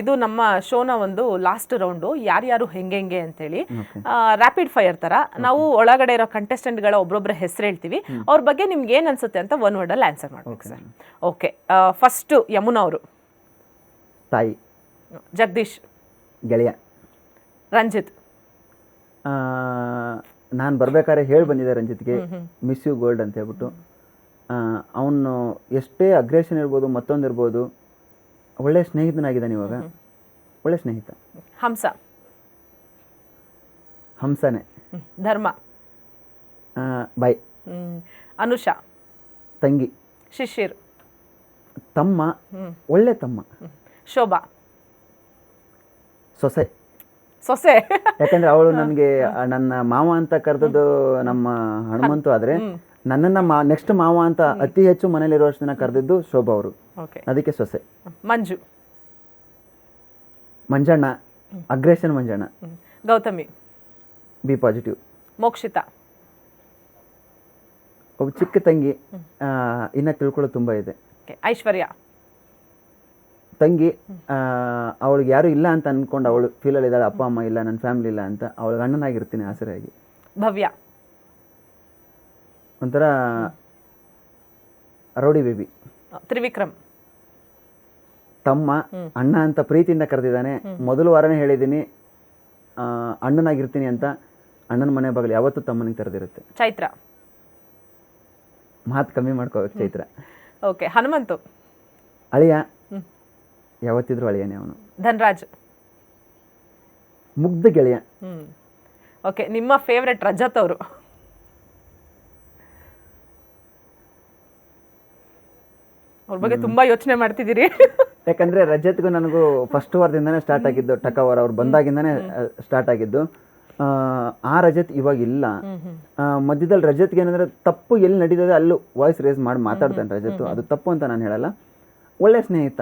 ಇದು ನಮ್ಮ ಶೋನ ಒಂದು ಲಾಸ್ಟ್ ರೌಂಡು ಯಾರ್ಯಾರು ಹೆಂಗೆ ಅಂತೇಳಿ ರ್ಯಾಪಿಡ್ ಫೈರ್ ತರ ನಾವು ಒಳಗಡೆ ಇರೋ ಕಂಟೆಸ್ಟೆಂಟ್ಗಳ ಒಬ್ಬೊಬ್ಬರ ಹೆಸರು ಹೇಳ್ತೀವಿ. ಅವ್ರ ಬಗ್ಗೆ ನಿಮ್ಗೆ ಏನ್ ಅನ್ಸುತ್ತೆ ಅಂತ ಒನ್ ವರ್ಡ್ ಅಲ್ಲಿ ಆನ್ಸರ್ ಮಾಡ್ಬೇಕು ಸರ್. ಓಕೆ, ಫಸ್ಟ್ ಯಮುನಾ ಅವರು. ತಾಯಿ. ಜಗದೀಶ್. ಗೆಳೆಯ. ರಂಜಿತ್. ನಾನು ಬರ್ಬೇಕಾದ್ರೆ ಹೇಳಿ ಬಂದಿದ್ದೆ ರಂಜಿತ್ಗೆ ಮಿಸ್ ಯು ಗೋಲ್ಡ್ ಅಂತ ಹೇಳ್ಬಿಟ್ಟು. ಅವನು ಎಷ್ಟೇ ಅಗ್ರೆಷನ್ ಇರ್ಬೋದು ಮತ್ತೊಂದಿರ್ಬೋದು, ಒಳ್ಳೆ ಸ್ನೇಹಿತನಾಗಿದ್ದಾನೆ ಇವಾಗ, ಒಳ್ಳೆ ಸ್ನೇಹಿತ. ಹಂಸ. ಹಂಸನೇ. ಧರ್ಮ. ಬಾಯ್. ಅನುಷಾ. ತಂಗಿ. ಶಿಶಿರ್. ತಮ್ಮ, ಒಳ್ಳೆ ತಮ್ಮ. ಶೋಭಾ. ಸೊಸೆ. ಸೊಸೆ. ಯಾಕಂದ್ರೆ ಅವಳು ನನಗೆ ನನ್ನ ಮಾವ ಅಂತ ಕರೆದದ್ದು ನಮ್ಮ ಹನುಮಂತು, ಆದ್ರೆ ನನ್ನನ್ನ ನೆಕ್ಸ್ಟ್ ಮಾವ ಅಂತ ಅತಿ ಹೆಚ್ಚು ಮನೇಲಿರುವಷ್ಟು ದಿನ ಕರೆದಿದ್ದು ಶೋಭಾ ಅವರು, ಅದಕ್ಕೆ ಸೊಸೆ. Manju. Manjanna, aggression Manjanna. Gouthami. B positive. Mokshitha. ಒಬ್ಬ ಚಿಕ್ಕ ತಂಗಿ, ಇನ್ನ ತಿಳ್ಕೊಳ್ಳೋದು ತುಂಬಾ ಇದೆ. ಐಶ್ವರ್ಯ. ತಂಗಿ, ಅವಳಿಗೆ ಯಾರು ಇಲ್ಲ ಅಂತ ಅನ್ಕೊಂಡು ಅವಳು ಫೀಲಲ್ಲಿ ಇದ್ದಾಳೆ, ಅಪ್ಪ ಅಮ್ಮ ಇಲ್ಲ, ನನ್ನ ಫ್ಯಾಮಿಲಿ ಇಲ್ಲ ಅಂತ. ಅವಳಿಗೆ ಅಣ್ಣನಾಗಿರ್ತೀನಿ ಆಸರೆಯಾಗಿ. ಭವ್ಯ. ಒಂಥರ ರೌಡಿ ಬೇಬಿ. ತ್ರಿವಿಕ್ರಮ್. ತಮ್ಮ, ಅಣ್ಣ ಅಂತ ಪ್ರೀತಿಯಿಂದ ಕರೆದಿದ್ದಾನೆ. ಮೊದಲು ವಾರನೇ ಹೇಳಿದ್ದೀನಿ ಅಣ್ಣನಾಗಿರ್ತೀನಿ ಅಂತ. ಅಣ್ಣನ ಮನೆ ಬಾಗಿಲು ಯಾವತ್ತೂ ತಮ್ಮನಿಗೆ ತೆರೆದಿರುತ್ತೆ. ಚೈತ್ರ. ಮಾತು ಕಮ್ಮಿ ಮಾಡ್ಕೋಬೇಕು ಚೈತ್ರ. ಓಕೆ, ಹನುಮಂತು. ಅಳಿಯ, ಯಾವತ್ತಿದ್ರು ಅಳಿಯನೇ ಅವನು. ಧನ್ರಾಜ್. ಮುಗ್ಧ ಗೆಳೆಯ. ಓಕೆ, ನಿಮ್ಮ ಫೇವ್ರೆಟ್ ರಜತ್ ಅವರು. ಅವ್ರ ಬಗ್ಗೆ ತುಂಬಾ ಯೋಚನೆ ಮಾಡ್ತಿದ್ದೀರಿ. ಯಾಕಂದ್ರೆ ರಜತ್ಗೂ ನನಗೂ ಫಸ್ಟ್ ವಾರದಿಂದಾನೇ ಸ್ಟಾರ್ಟ್ ಆಗಿದ್ದು, ಟಕವರ್ ಅವ್ರು ಬಂದಾಗಿಂದಾನೇ ಸ್ಟಾರ್ಟ್ ಆಗಿದ್ದು. ಆ ರಜತ್ ಇವಾಗ ಇಲ್ಲ. ಮಧ್ಯದಲ್ಲಿ ರಜತ್ಗೆ ಏನಂದ್ರೆ ತಪ್ಪು ಎಲ್ಲಿ ನಡೀತದೆ ಅಲ್ಲೂ ವಾಯ್ಸ್ ರೇಸ್ ಮಾಡಿ ಮಾತಾಡ್ತಾನೆ ರಜತ್. ಅದು ತಪ್ಪು ಅಂತ ನಾನು ಹೇಳಲ್ಲ, ಒಳ್ಳೆ ಸ್ನೇಹಿತ.